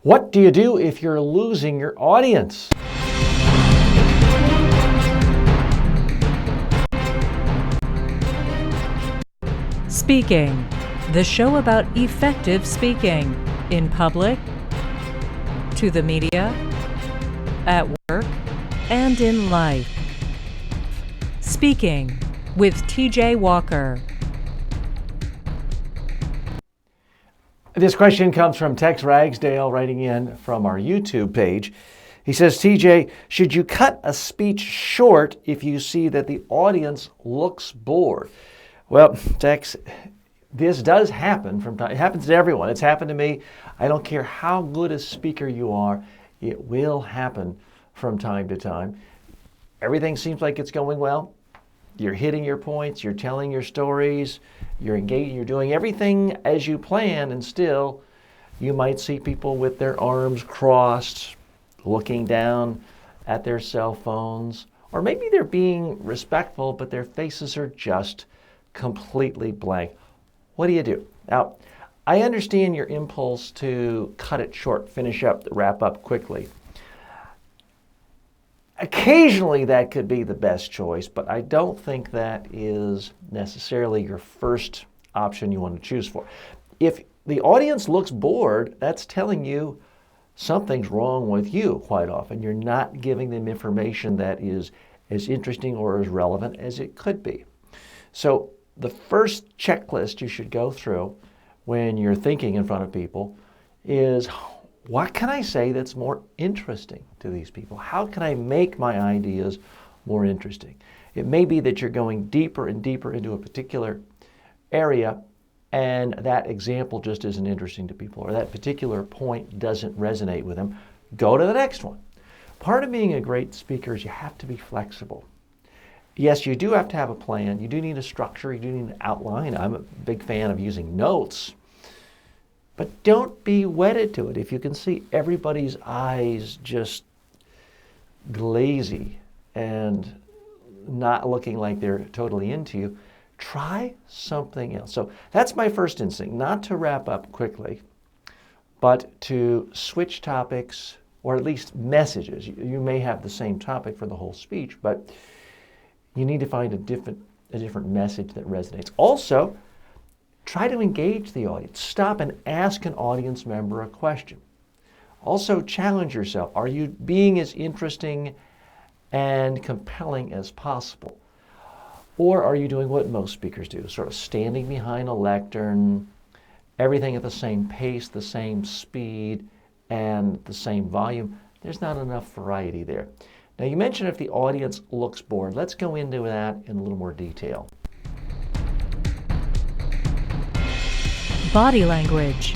What do you do if you're losing your audience? Speaking, the show about effective speaking in public, to the media, at work, and in life. Speaking with TJ Walker. This question comes from Tex Ragsdale writing in from our YouTube page. He says, TJ, should you cut a speech short if you see that the audience looks bored? Well, Tex, this does happen from time. It happens to everyone. It's happened to me. I don't care how good a speaker you are. It will happen from time to time. Everything seems like it's going well. You're hitting your points. You're telling your stories. You're engaging. You're doing everything as you plan, and still you might see people with their arms crossed, looking down at their cell phones. Or maybe they're being respectful, but their faces are just completely blank. What do you do? Now, I understand your impulse to cut it short, finish up, wrap up quickly. Occasionally that could be the best choice, but I don't think that is necessarily your first option you want to choose for. If the audience looks bored, that's telling you something's wrong with you quite often. You're not giving them information that is as interesting or as relevant as it could be. So the first checklist you should go through when you're thinking in front of people is, what can I say that's more interesting to these people? How can I make my ideas more interesting? It may be that you're going deeper and deeper into a particular area and that example just isn't interesting to people, or that particular point doesn't resonate with them. Go to the next one. Part of being a great speaker is you have to be flexible. Yes, you do have to have a plan. You do need a structure. You do need an outline. I'm a big fan of using notes. But don't be wedded to it. If you can see everybody's eyes just glazy and not looking like they're totally into you, try something else. So that's my first instinct, not to wrap up quickly, but to switch topics, or at least messages. You may have the same topic for the whole speech, but you need to find a different message that resonates. Also, try to engage the audience. Stop and ask an audience member a question. Also, challenge yourself. Are you being as interesting and compelling as possible? Or are you doing what most speakers do, sort of standing behind a lectern, everything at the same pace, the same speed, and the same volume? There's not enough variety there. Now, you mentioned if the audience looks bored. Let's go into that in a little more detail. Body language.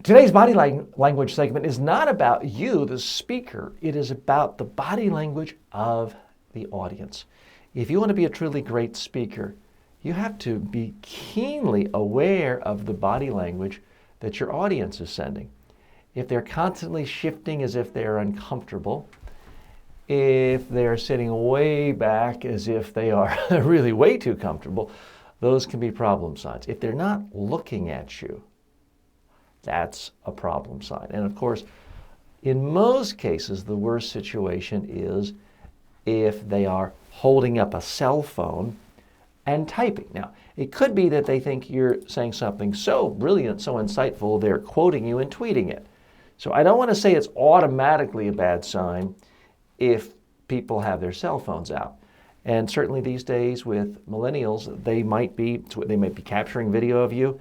Today's body language segment is not about you, the speaker. It is about the body language of the audience. If you want to be a truly great speaker, you have to be keenly aware of the body language that your audience is sending. If they're constantly shifting as if they're uncomfortable, if they're sitting way back as if they are really way too comfortable, those can be problem signs. If they're not looking at you, that's a problem sign. And of course, in most cases, the worst situation is if they are holding up a cell phone and typing. Now, it could be that they think you're saying something so brilliant, so insightful, they're quoting you and tweeting it. So I don't want to say it's automatically a bad sign if people have their cell phones out. And certainly these days with millennials, they might be capturing video of you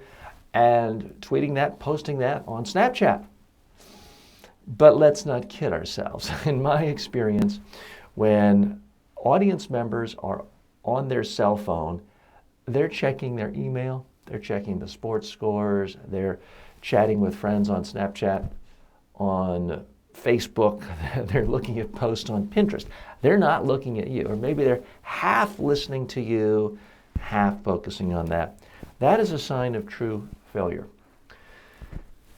and tweeting that, posting that on Snapchat. But let's not kid ourselves. In my experience, when audience members are on their cell phone, they're checking their email, they're checking the sports scores, they're chatting with friends on Snapchat, on Facebook, they're looking at posts on Pinterest. They're not looking at you, or maybe they're half listening to you, half focusing on that. That is a sign of true failure.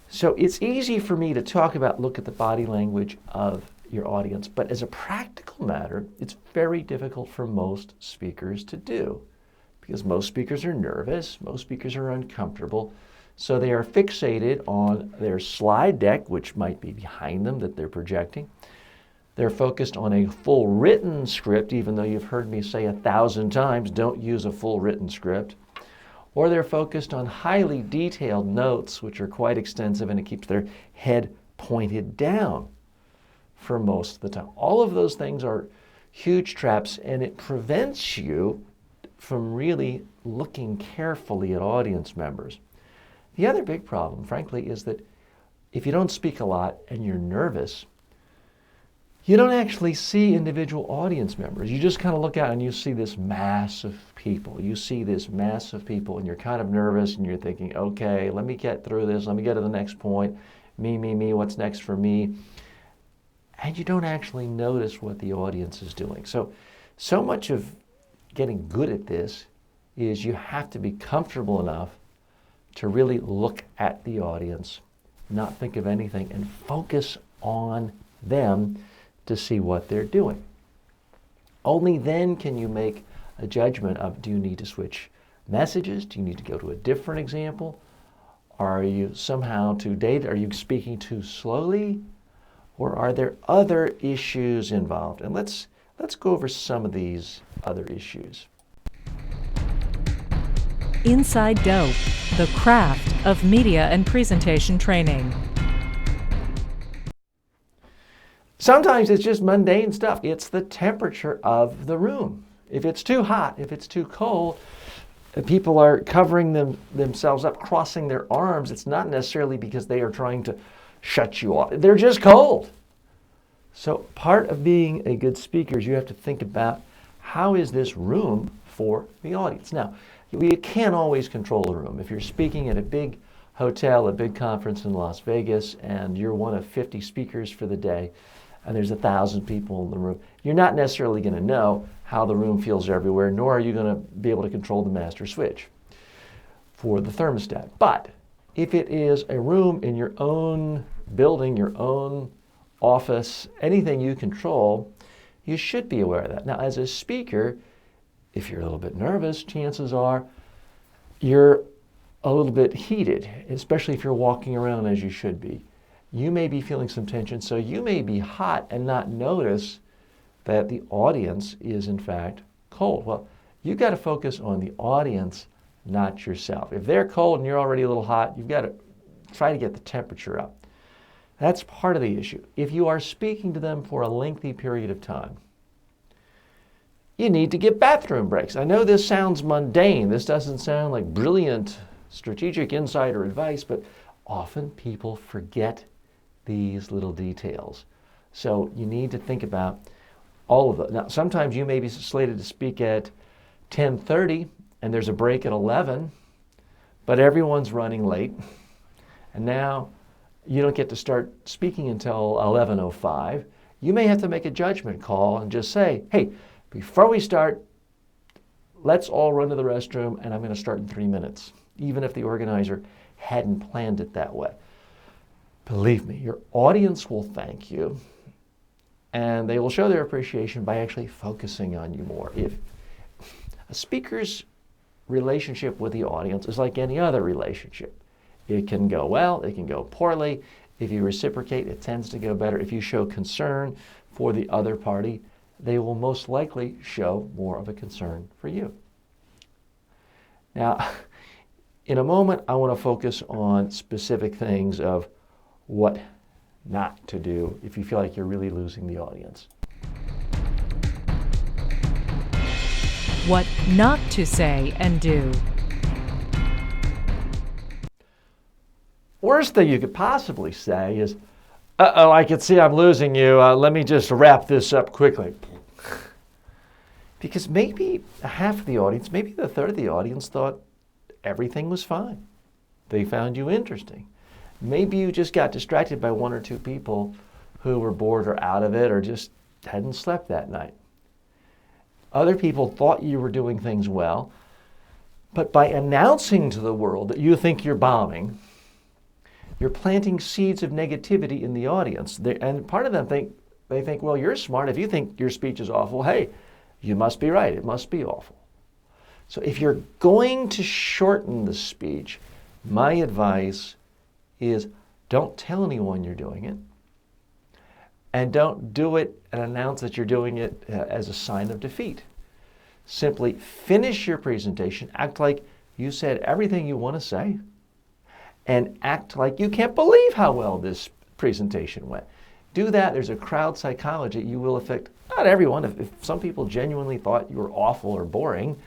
So it's easy for me to talk about look at the body language of your audience, but as a practical matter, it's very difficult for most speakers to do because most speakers are nervous, most speakers are uncomfortable. So they are fixated on their slide deck, which might be behind them that they're projecting. They're focused on a full written script, even though you've heard me say 1,000 times, don't use a full written script. Or they're focused on highly detailed notes, which are quite extensive, and it keeps their head pointed down for most of the time. All of those things are huge traps, and it prevents you from really looking carefully at audience members. The other big problem, frankly, is that if you don't speak a lot and you're nervous, you don't actually see individual audience members. You just kind of look out and you see this mass of people. You see this mass of people and you're kind of nervous and you're thinking, okay, let me get through this. Let me get to the next point. Me, what's next for me? And you don't actually notice what the audience is doing. So much of getting good at this is you have to be comfortable enough to really look at the audience, not think of anything, and focus on them to see what they're doing. Only then can you make a judgment of, do you need to switch messages? Do you need to go to a different example? Are you somehow too dated? Are you speaking too slowly? Or are there other issues involved? And let's go over some of these other issues. Inside Dope, the craft of media and presentation training. Sometimes it's just mundane stuff. It's the temperature of the room. If it's too hot, if it's too cold, people are covering themselves up, crossing their arms. It's not necessarily because they are trying to shut you off. They're just cold. So part of being a good speaker is you have to think about, how is this room for the audience? Now, you can't always control the room. If you're speaking at a big hotel, a big conference in Las Vegas, and you're one of 50 speakers for the day, and there's 1,000 people in the room, you're not necessarily going to know how the room feels everywhere, nor are you going to be able to control the master switch for the thermostat. But if it is a room in your own building, your own office, anything you control, you should be aware of that. Now, as a speaker, if you're a little bit nervous, chances are you're a little bit heated, especially if you're walking around as you should be. You may be feeling some tension, so you may be hot and not notice that the audience is in fact cold. Well, you've got to focus on the audience, not yourself. If they're cold and you're already a little hot, you've got to try to get the temperature up. That's part of the issue. If you are speaking to them for a lengthy period of time, you need to get bathroom breaks. I know this sounds mundane. This doesn't sound like brilliant strategic insider advice, but often people forget these little details. So you need to think about all of it. Now, sometimes you may be slated to speak at 10:30 and there's a break at 11, but everyone's running late. And now you don't get to start speaking until 11:05. You may have to make a judgment call and just say, hey, before we start, let's all run to the restroom and I'm going to start in 3 minutes, even if the organizer hadn't planned it that way. Believe me, your audience will thank you and they will show their appreciation by actually focusing on you more. If a speaker's relationship with the audience is like any other relationship. It can go well, it can go poorly. If you reciprocate, it tends to go better. If you show concern for the other party, they will most likely show more of a concern for you. Now, in a moment, I want to focus on specific things of what not to do if you feel like you're really losing the audience. What not to say and do. Worst thing you could possibly say is, uh-oh, I can see I'm losing you. Let me just wrap this up quickly. Because maybe half of the audience, maybe the third of the audience thought everything was fine. They found you interesting. Maybe you just got distracted by one or two people who were bored or out of it or just hadn't slept that night. Other people thought you were doing things well, but by announcing to the world that you think you're bombing, you're planting seeds of negativity in the audience. And part of them think, well, you're smart. If you think your speech is awful, hey, you must be right. It must be awful. So if you're going to shorten the speech, my advice is don't tell anyone you're doing it. And don't do it and announce that you're doing it as a sign of defeat. Simply finish your presentation, act like you said everything you want to say, and act like you can't believe how well this presentation went. Do that. There's a crowd psychology. You will affect not everyone. If some people genuinely thought you were awful or boring,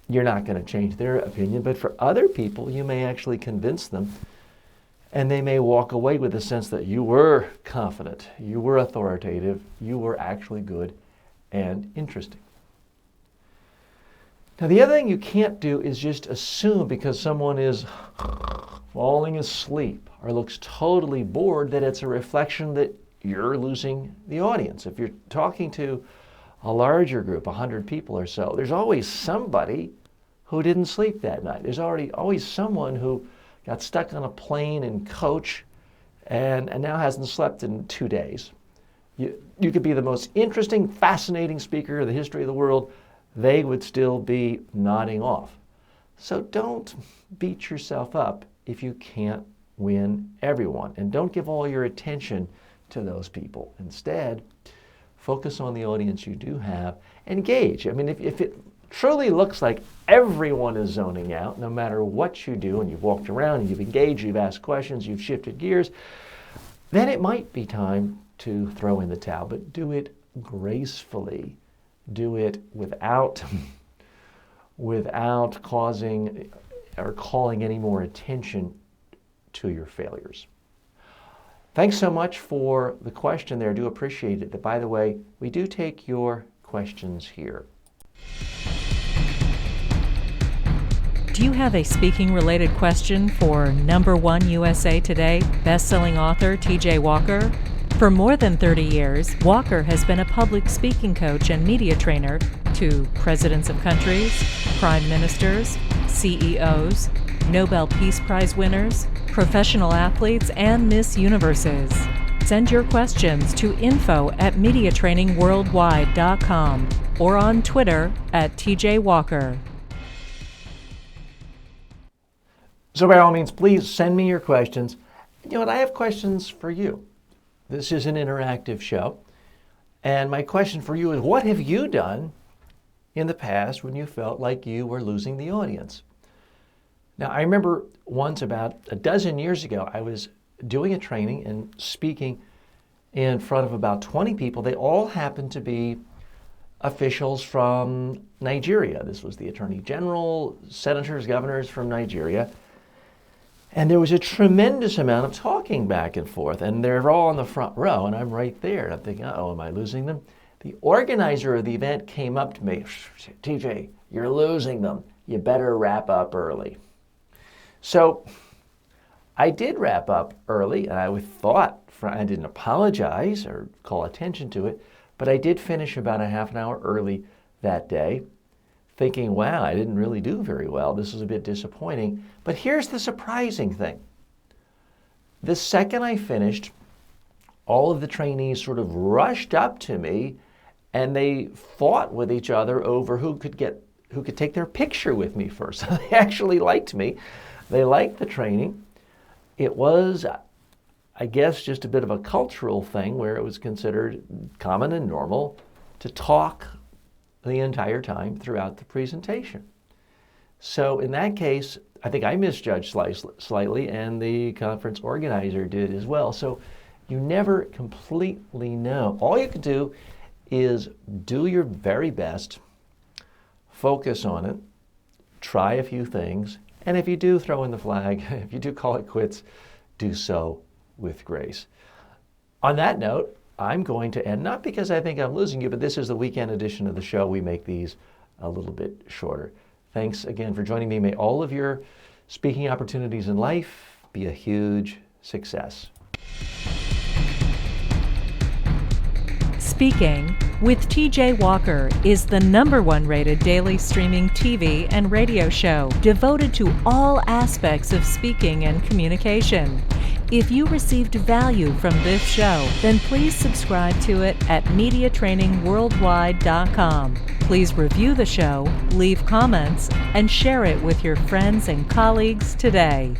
you're not going to change their opinion. But for other people, you may actually convince them, and they may walk away with the sense that you were confident, you were authoritative, you were actually good and interesting. Now, the other thing you can't do is just assume because someone is falling asleep or looks totally bored that it's a reflection that you're losing the audience. If you're talking to a larger group, 100 people or so, there's always somebody who didn't sleep that night. There's always someone who got stuck on a plane in coach and now hasn't slept in 2 days. You could be the most interesting, fascinating speaker in the history of the world. They would still be nodding off. So don't beat yourself up if you can't win everyone. And don't give all your attention to those people. Instead, focus on the audience you do have. Engage. I mean, if it truly looks like everyone is zoning out, no matter what you do, and you've walked around and you've engaged, you've asked questions, you've shifted gears, then it might be time to throw in the towel. But do it gracefully. Do it without causing or calling any more attention to your failures. Thanks so much for the question there. I do appreciate it. By the way, we do take your questions here. Do you have a speaking-related question for #1 USA Today best-selling author T.J. Walker? For more than 30 years, Walker has been a public speaking coach and media trainer to presidents of countries, prime ministers, CEOs, Nobel Peace Prize winners, professional athletes, and Miss Universes. Send your questions to info@mediatrainingworldwide.com or on Twitter @TJWalker. So by all means, please send me your questions. You know what? I have questions for you. This is an interactive show. And my question for you is, what have you done in the past when you felt like you were losing the audience? Now, I remember once about a dozen years ago, I was doing a training and speaking in front of about 20 people. They all happened to be officials from Nigeria. This was the Attorney General, senators, governors from Nigeria. And there was a tremendous amount of talking back and forth, and they're all in the front row, and I'm right there. And I'm thinking, uh-oh, am I losing them? The organizer of the event came up to me, TJ, you're losing them. You better wrap up early. So I did wrap up early, and I thought, I didn't apologize or call attention to it, but I did finish about a half an hour early that day, thinking, wow, I didn't really do very well. This is a bit disappointing. But here's the surprising thing. The second I finished, all of the trainees sort of rushed up to me and they fought with each other over who could take their picture with me first. They actually liked me. They liked the training. It was, I guess, just a bit of a cultural thing where it was considered common and normal to talk the entire time throughout the presentation. So in that case, I think I misjudged slightly, and the conference organizer did as well. So you never completely know. All you can do is do your very best, focus on it, try a few things, and if you do throw in the flag, if you do call it quits, do so with grace. On that note, I'm going to end, not because I think I'm losing you, but this is the weekend edition of the show. We make these a little bit shorter. Thanks again for joining me. May all of your speaking opportunities in life be a huge success. Speaking with T.J. Walker is the #1 rated daily streaming TV and radio show devoted to all aspects of speaking and communication. If you received value from this show, then please subscribe to it at MediaTrainingWorldwide.com. Please review the show, leave comments, and share it with your friends and colleagues today.